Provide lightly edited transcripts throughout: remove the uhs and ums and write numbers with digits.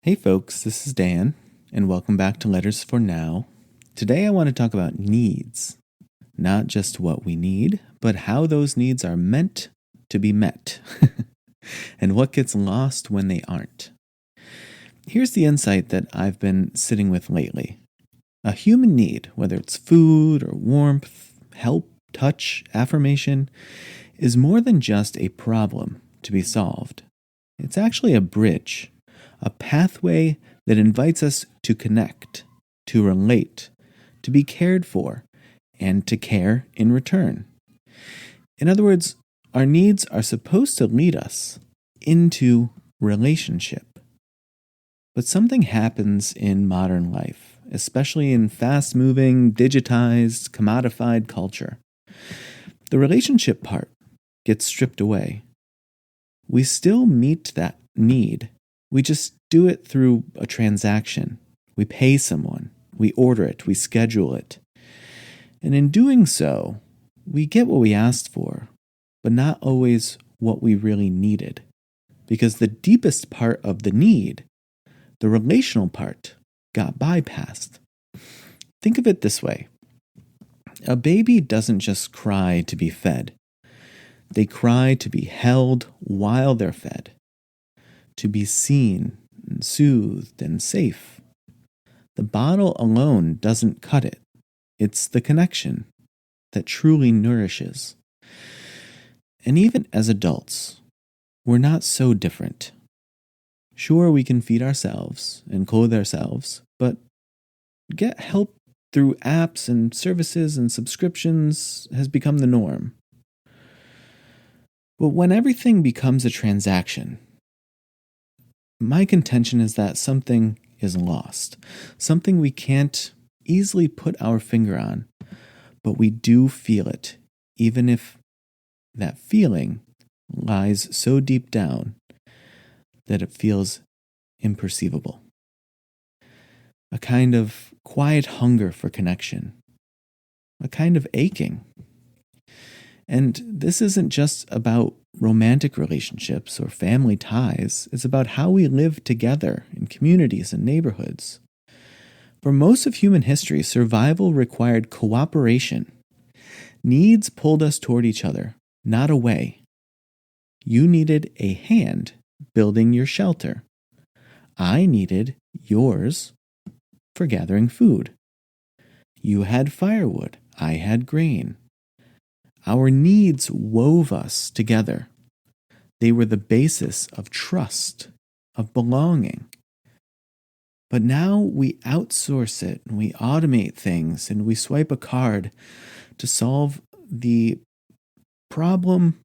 Hey folks, this is Dan, and welcome back to Letters for Now. Today I want to talk about needs. Not just what we need, but how those needs are meant to be met, and what gets lost when they aren't. Here's the insight that I've been sitting with lately. A human need, whether it's food or warmth, help, touch, affirmation, is more than just a problem to be solved. It's actually a bridge, a pathway that invites us to connect, to relate, to be cared for, and to care in return. In other words, our needs are supposed to lead us into relationship. But something happens in modern life, especially in fast-moving, digitized, commodified culture. The relationship part gets stripped away. We still meet that need. We just do it through a transaction. We pay someone, we order it, we schedule it. And in doing so, we get what we asked for, but not always what we really needed. Because the deepest part of the need, the relational part, got bypassed. Think of it this way. A baby doesn't just cry to be fed. They cry to be held while they're fed, to be seen and soothed and safe. The bottle alone doesn't cut it. It's the connection that truly nourishes. And even as adults, we're not so different. Sure, we can feed ourselves and clothe ourselves, but get help through apps and services and subscriptions has become the norm. But when everything becomes a transaction, my contention is that something is lost, something we can't easily put our finger on, but we do feel it, even if that feeling lies so deep down that it feels imperceivable. A kind of quiet hunger for connection, a kind of aching. And this isn't just about romantic relationships or family ties. It's about how we live together in communities and neighborhoods. For most of human history, survival required cooperation. Needs pulled us toward each other, not away. You needed a hand building your shelter. I needed yours for gathering food. You had firewood. I had grain. Our needs wove us together. They were the basis of trust, of belonging. But now we outsource it and we automate things and we swipe a card to solve the problem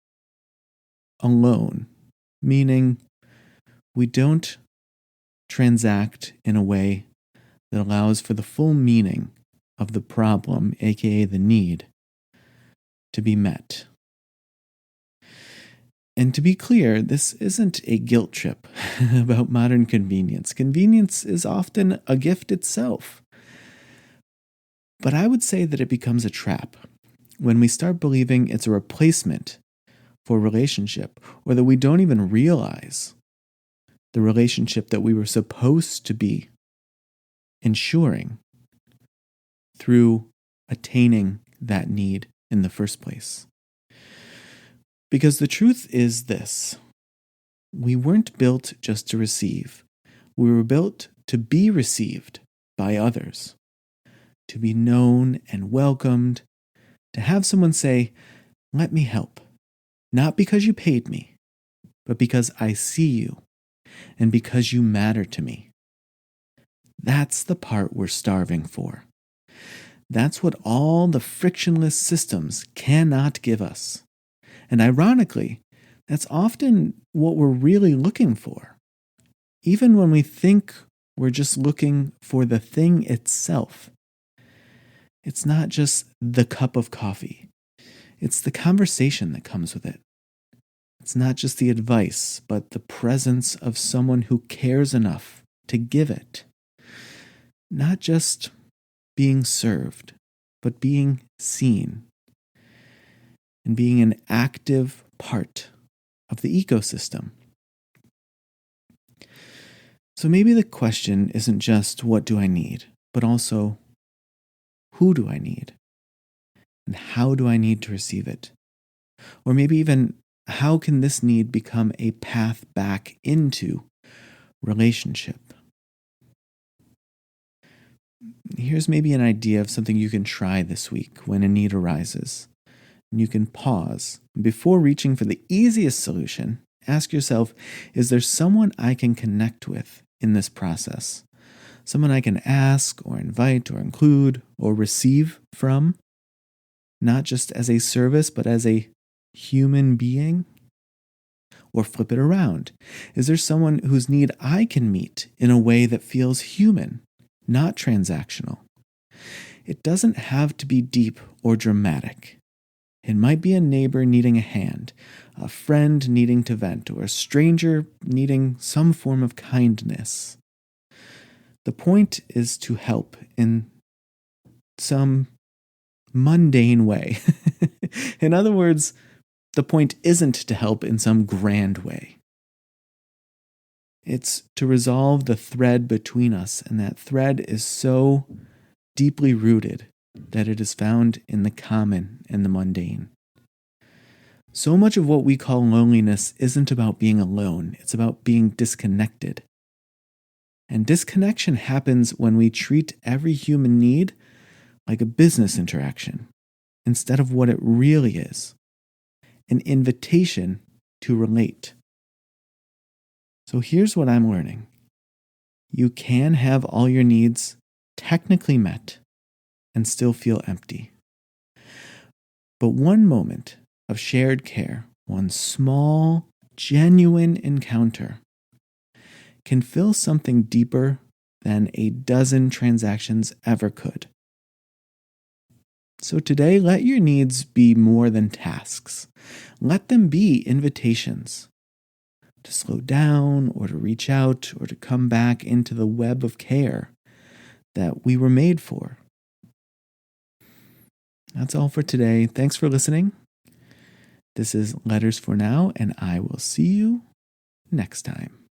alone, meaning we don't transact in a way that allows for the full meaning of the problem, aka the need, to be met. And to be clear, this isn't a guilt trip about modern convenience. Convenience is often a gift itself. But I would say that it becomes a trap when we start believing it's a replacement for a relationship, or that we don't even realize the relationship that we were supposed to be ensuring through attaining that need in the first place. Because the truth is this: we weren't built just to receive. We were built to be received by others, to be known and welcomed, to have someone say, "Let me help," not because you paid me, but because I see you and because you matter to me. That's the part we're starving for. That's what all the frictionless systems cannot give us. And ironically, that's often what we're really looking for, even when we think we're just looking for the thing itself. It's not just the cup of coffee. It's the conversation that comes with it. It's not just the advice, but the presence of someone who cares enough to give it. Not just being served, but being seen and being an active part of the ecosystem. So maybe the question isn't just what do I need, but also who do I need? And how do I need to receive it? Or maybe even how can this need become a path back into relationship? Here's maybe an idea of something you can try this week when a need arises. And you can pause. Before reaching for the easiest solution, ask yourself, is there someone I can connect with in this process? Someone I can ask or invite or include or receive from? Not just as a service, but as a human being? Or flip it around. Is there someone whose need I can meet in a way that feels human, not transactional? It doesn't have to be deep or dramatic. It might be a neighbor needing a hand, a friend needing to vent, or a stranger needing some form of kindness. The point is to help in some mundane way. In other words, the point isn't to help in some grand way. It's to resolve the thread between us, and that thread is so deeply rooted that it is found in the common and the mundane. So much of what we call loneliness isn't about being alone, it's about being disconnected. And disconnection happens when we treat every human need like a business interaction instead of what it really is, an invitation to relate. So here's what I'm learning. You can have all your needs technically met and still feel empty. But one moment of shared care, one small, genuine encounter, can fill something deeper than a dozen transactions ever could. So today, let your needs be more than tasks. Let them be invitations to slow down or to reach out or to come back into the web of care that we were made for. That's all for today. Thanks for listening. This is Letters for Now, and I will see you next time.